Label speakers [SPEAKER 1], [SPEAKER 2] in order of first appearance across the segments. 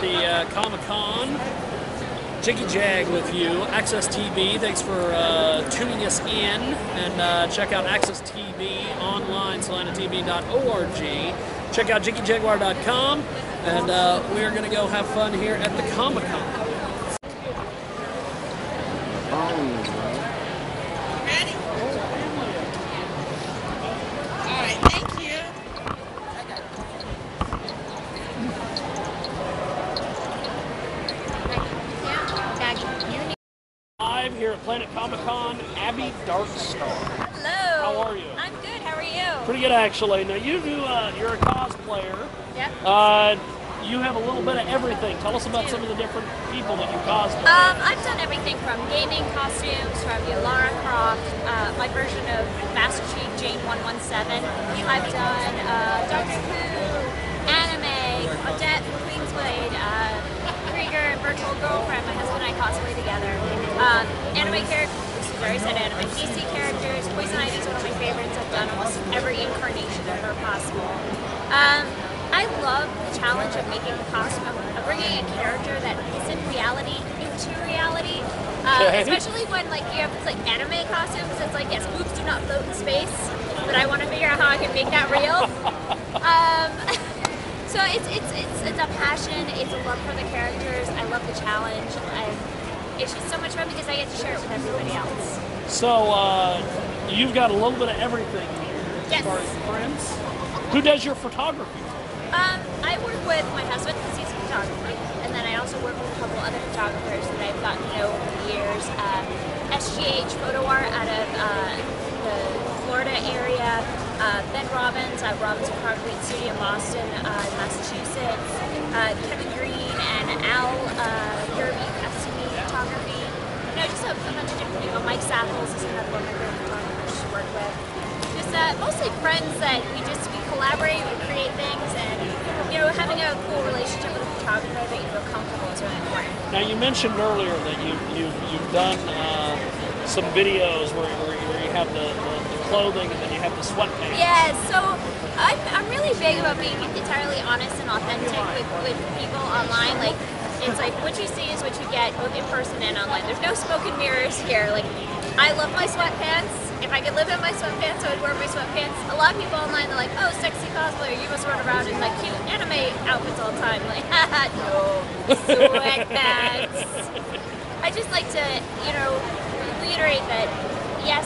[SPEAKER 1] at the Comic-Con. Jiggy Jag with you, Access TV. Thanks for tuning us in, and check out Access TV online, salanatv.org. Check out jiggyjaguar.com, and we're going to go have fun here at the Comic-Con.
[SPEAKER 2] Ready? All right, thank you.
[SPEAKER 1] Live here at Planet Comic-Con, Abby Darkstar.
[SPEAKER 3] Hello.
[SPEAKER 1] How are you?
[SPEAKER 3] I'm good. How are you?
[SPEAKER 1] Pretty good, actually. Now, you're a cosplayer.
[SPEAKER 3] Yep.
[SPEAKER 1] You have a little bit of everything. Tell us about some of the different people that you cosplay.
[SPEAKER 3] I've done everything from gaming costumes, from Lara Croft, my version of Master Chief Jane 117. I've done Doctor Who, anime, Odette from Queensblade, Krieger and Virtual Girlfriend. My husband and I cosplay together. Anime characters, which is very sad anime. DC characters. Poison Ivy is one of my favorites. I've done almost every incarnation of her possible. I love the challenge of making a costume, of bringing a character that isn't reality into reality. Especially when you have like anime costumes, it's like, yes, boobs do not float in space, but I want to figure out how I can make that real. So it's a passion, it's a love for the characters. I love the challenge. It's just so much fun because I get to share it with everybody else. So
[SPEAKER 1] You've got a little bit of everything here.
[SPEAKER 3] Yes.
[SPEAKER 1] As far as friends. Who does your photography?
[SPEAKER 3] I work with my husband because he's a photographer, and then I also work with a couple other photographers that I've gotten to know over the years. SGH Photo Art out of the Florida area. Ben Robbins, Robbins Photography Studio in Boston, Massachusetts. Kevin Green and Al Derby, FCB Photography. Just a bunch of different people. Mike Sapples is another one of my favorite photographers to work with. Just mostly friends that we collaborate, we create things, and having a cool relationship with a photographer that you feel comfortable is really important.
[SPEAKER 1] Now, you mentioned earlier that you've done some videos where you have the clothing and then you have the sweatpants.
[SPEAKER 3] Yeah, so I'm really big about being entirely honest and authentic with people online. It's like what you see is what you get, both in person and online. There's no smoke and mirrors here. I love my sweatpants. If I could live in my sweatpants, I would wear my sweatpants. A lot of people online, they're like, oh, sexy cosplayer, you must run around in cute anime outfits all the time. I'm like, haha, no, sweatpants. I just like to, reiterate that, yes,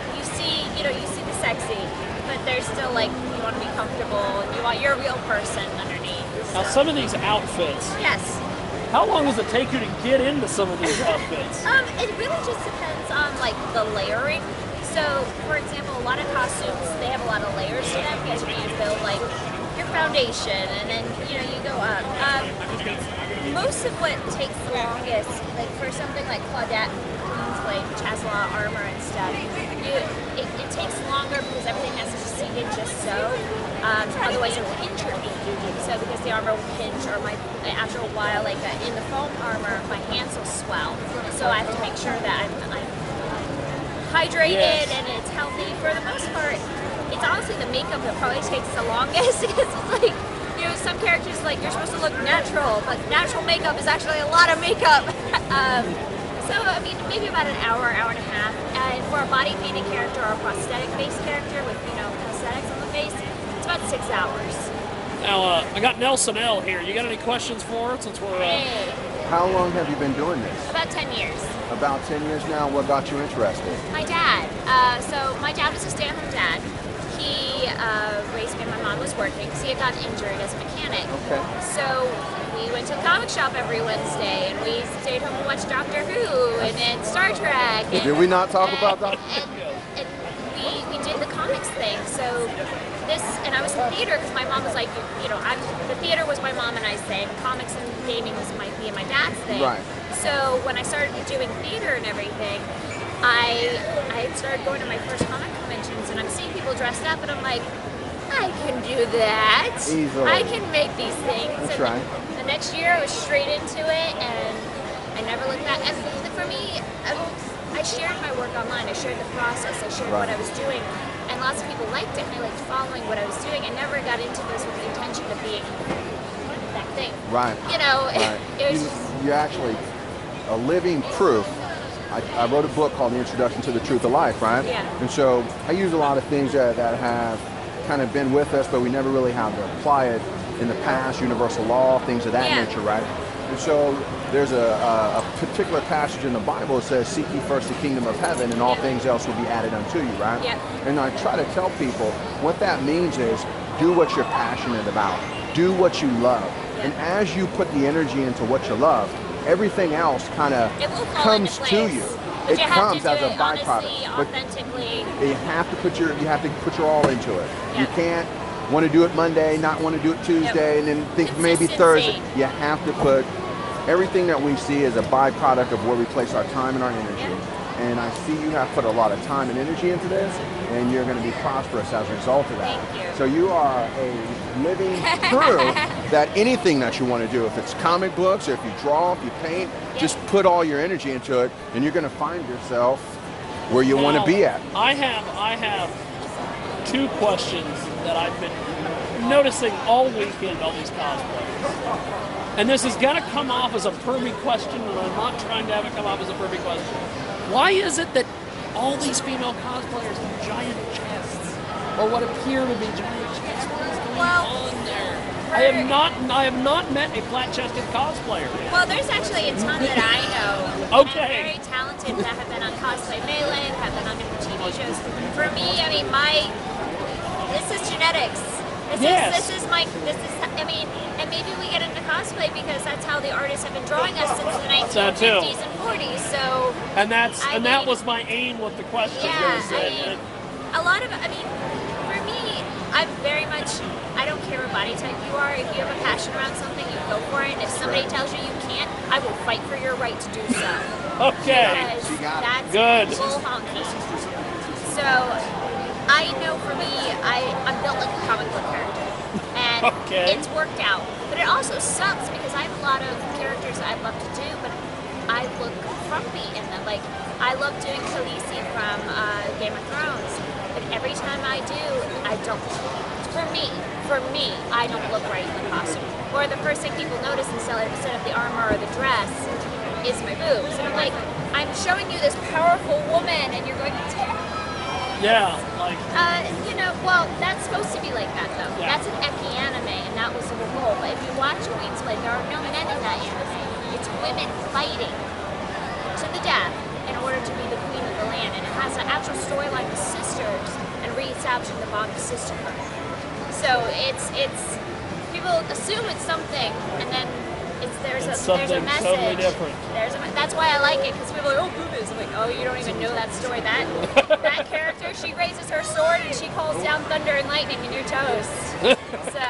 [SPEAKER 3] you see the sexy, but there's still you want to be comfortable, and you want your real person underneath.
[SPEAKER 1] Now, some of these outfits.
[SPEAKER 3] Yes.
[SPEAKER 1] How long does it take you to get into some of these outfits?
[SPEAKER 3] It really just depends on the layering. So, for example, a lot of costumes, they have a lot of layers to them because you need to build your foundation, and then you go up. Most of what takes the longest, for something like Claudette, which has a lot of armor and stuff, it takes longer because everything has to be seated just so. Otherwise, it will injure me. So because the armor will pinch, or after a while, in the foam armor, my hands will swell. So I have to make sure that I'm hydrated and it's healthy. For the most part, it's honestly the makeup that probably takes the longest because it's some characters you're supposed to look natural, but natural makeup is actually a lot of makeup. So maybe about an hour, hour and a half. And for a body painted character or a prosthetic based character with prosthetics on the face, it's about 6 hours.
[SPEAKER 1] Now I got Nelson L here. You got any questions for us since we're?
[SPEAKER 3] Hey.
[SPEAKER 4] How long have you been doing this?
[SPEAKER 3] About 10 years.
[SPEAKER 4] About 10 years now. What got you interested?
[SPEAKER 3] My dad. So my dad was a stay-at-home dad. He raised me. My mom was working because he had gotten injured as a mechanic.
[SPEAKER 4] Okay.
[SPEAKER 3] So we went to the comic shop every Wednesday, and we stayed home and watched Doctor Who and Star Trek. And,
[SPEAKER 4] did we not talk about Doctor
[SPEAKER 3] Who? And we did the comics thing. So and I was in theater because my mom was like, the theater was my mom and I's thing. Comics and gaming was me and my dad's thing.
[SPEAKER 4] Right.
[SPEAKER 3] So when I started doing theater and everything, I started going to my first comic conventions, and I'm seeing people dressed up, and I'm like, I can do that.
[SPEAKER 4] Easily.
[SPEAKER 3] I can make these things.
[SPEAKER 4] That's
[SPEAKER 3] and
[SPEAKER 4] right.
[SPEAKER 3] The next year, I was straight into it, and I never looked back. And for me, I shared my work online. I shared the process. I shared what I was doing. And lots of people liked it, and they liked following what I was doing. I never got into this with the intention of being thing.
[SPEAKER 4] Right.
[SPEAKER 3] You know,
[SPEAKER 4] Right.
[SPEAKER 3] it was just,
[SPEAKER 4] You're actually a living proof. I wrote a book called The Introduction to the Truth of Life, right?
[SPEAKER 3] Yeah.
[SPEAKER 4] And so I use a lot of things that have kind of been with us, but we never really had to apply it in the past, universal law, things of that
[SPEAKER 3] Yeah.
[SPEAKER 4] nature, right? And so there's a particular passage in the Bible that says, seek ye first the kingdom of heaven and all
[SPEAKER 3] Yeah.
[SPEAKER 4] things else will be added unto you, right?
[SPEAKER 3] Yeah.
[SPEAKER 4] And I try to tell people what that means is do what you're passionate about. Do what you love.
[SPEAKER 3] Yeah.
[SPEAKER 4] And as you put the energy into what you love, everything else kind of
[SPEAKER 3] it will fall
[SPEAKER 4] comes
[SPEAKER 3] into
[SPEAKER 4] to
[SPEAKER 3] place.
[SPEAKER 4] you.
[SPEAKER 3] But
[SPEAKER 4] It
[SPEAKER 3] you have
[SPEAKER 4] comes
[SPEAKER 3] to do
[SPEAKER 4] as a
[SPEAKER 3] it
[SPEAKER 4] byproduct.
[SPEAKER 3] honestly,
[SPEAKER 4] But
[SPEAKER 3] authentically.
[SPEAKER 4] you have to put your all into it.
[SPEAKER 3] Yeah.
[SPEAKER 4] You can't want to do it Monday, not want to do it Tuesday, and then think maybe Thursday.
[SPEAKER 3] Consistency.
[SPEAKER 4] You have to put everything that we see as a byproduct of where we place our time and our energy.
[SPEAKER 3] Yeah.
[SPEAKER 4] And I see you have put a lot of time and energy into this, and you're going to be prosperous as a result of that.
[SPEAKER 3] Thank you.
[SPEAKER 4] So you are a living proof that anything that you want to do, if it's comic books, or if you draw, if you paint,
[SPEAKER 3] Yeah.
[SPEAKER 4] just put all your energy into it, and you're going to find yourself where you want to
[SPEAKER 1] Now,
[SPEAKER 4] be at.
[SPEAKER 1] I have two questions that I've been noticing all weekend, all these cosplays. And this is going to come off as a pervy question, and I'm not trying to have it come off as a pervy question. Why is it that all these female cosplayers have giant chests, or what appear to be giant chests? What is going on there? I have not met a flat-chested cosplayer yet.
[SPEAKER 3] Well, there's actually a ton that I know.
[SPEAKER 1] Okay.
[SPEAKER 3] And very talented that have been on Cosplay Melee, have been on different TV shows. For me, I mean, this is genetics.
[SPEAKER 1] Yes.
[SPEAKER 3] I mean, and maybe we get into cosplay because that's how the artists have been drawing us since the
[SPEAKER 1] That too.
[SPEAKER 3] 1950s and 40s. So,
[SPEAKER 1] And that
[SPEAKER 3] mean,
[SPEAKER 1] was my aim with the question.
[SPEAKER 3] yeah,
[SPEAKER 1] was that-
[SPEAKER 3] a lot of, for me, I'm very much, I don't care what body type you are. If you have a passion around something, you go for it. If somebody tells you you can't, I will fight for your right to do so.
[SPEAKER 1] Okay.
[SPEAKER 3] Because
[SPEAKER 4] You got it.
[SPEAKER 3] that's
[SPEAKER 1] Good.
[SPEAKER 3] bull honky. So I know for me, I'm built like a comic book character. And
[SPEAKER 1] Okay.
[SPEAKER 3] it's worked out. But it also sucks because I have a lot of characters I'd love to do, but I look frumpy in them. Like, I love doing Khaleesi from Game of Thrones. But every time I do, I don't. For me, I don't look right in the costume. Or the first thing people notice instead of the armor or the dress is my boobs. And I'm like, I'm showing you this powerful woman, and you're going,
[SPEAKER 1] Yeah, like
[SPEAKER 3] well, that's supposed to be like that though.
[SPEAKER 1] Yeah.
[SPEAKER 3] That's an eki anime, and that was the whole goal. But if you watch Queen's Blade, there are no men in that anime. It's women fighting to the death in order to be the queen of the land, and it has an actual storyline with sisters and reestablishing the bond of sisterhood. So it's people assume it's something, and then there's a
[SPEAKER 1] something
[SPEAKER 3] message.
[SPEAKER 1] totally different.
[SPEAKER 3] That's why I like it, because people are like, oh, boobies. I'm like, oh, you don't even know that story. That character, she raises her sword and she calls down thunder and lightning, and you're toast. So,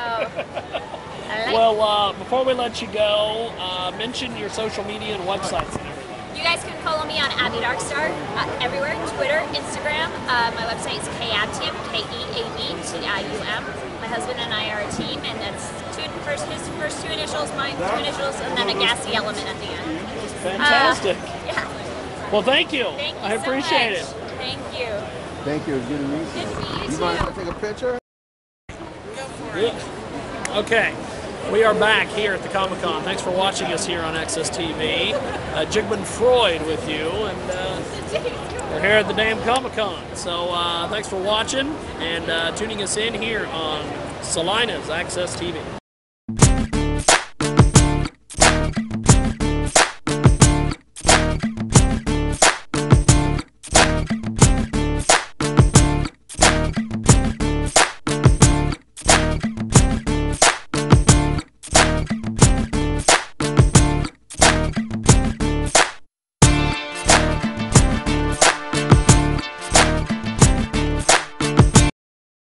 [SPEAKER 3] I like
[SPEAKER 1] well, before we let you go, mention your social media and websites and everything.
[SPEAKER 3] You guys can follow me on Abby Darkstar everywhere, Twitter, Instagram. My website is KABTIUM, KEABTIUM. My husband and I are a team, and that's his first two initials, my two initials, and then a gassy element at the end.
[SPEAKER 1] Fantastic.
[SPEAKER 3] Yeah.
[SPEAKER 1] Well, thank you.
[SPEAKER 3] Thank you
[SPEAKER 1] I
[SPEAKER 3] so
[SPEAKER 1] appreciate
[SPEAKER 3] much.
[SPEAKER 1] it.
[SPEAKER 3] Thank you.
[SPEAKER 4] Thank you. It was good to meet you.
[SPEAKER 3] Good to meet you
[SPEAKER 4] You mind if I
[SPEAKER 3] too.
[SPEAKER 4] take a picture?
[SPEAKER 1] Yeah. Okay. We are back here at the Comic-Con. Thanks for watching us here on Access TV. Jigman Freud with you, and we're here at the damn Comic-Con. So thanks for watching and tuning us in here on Salina's Access TV.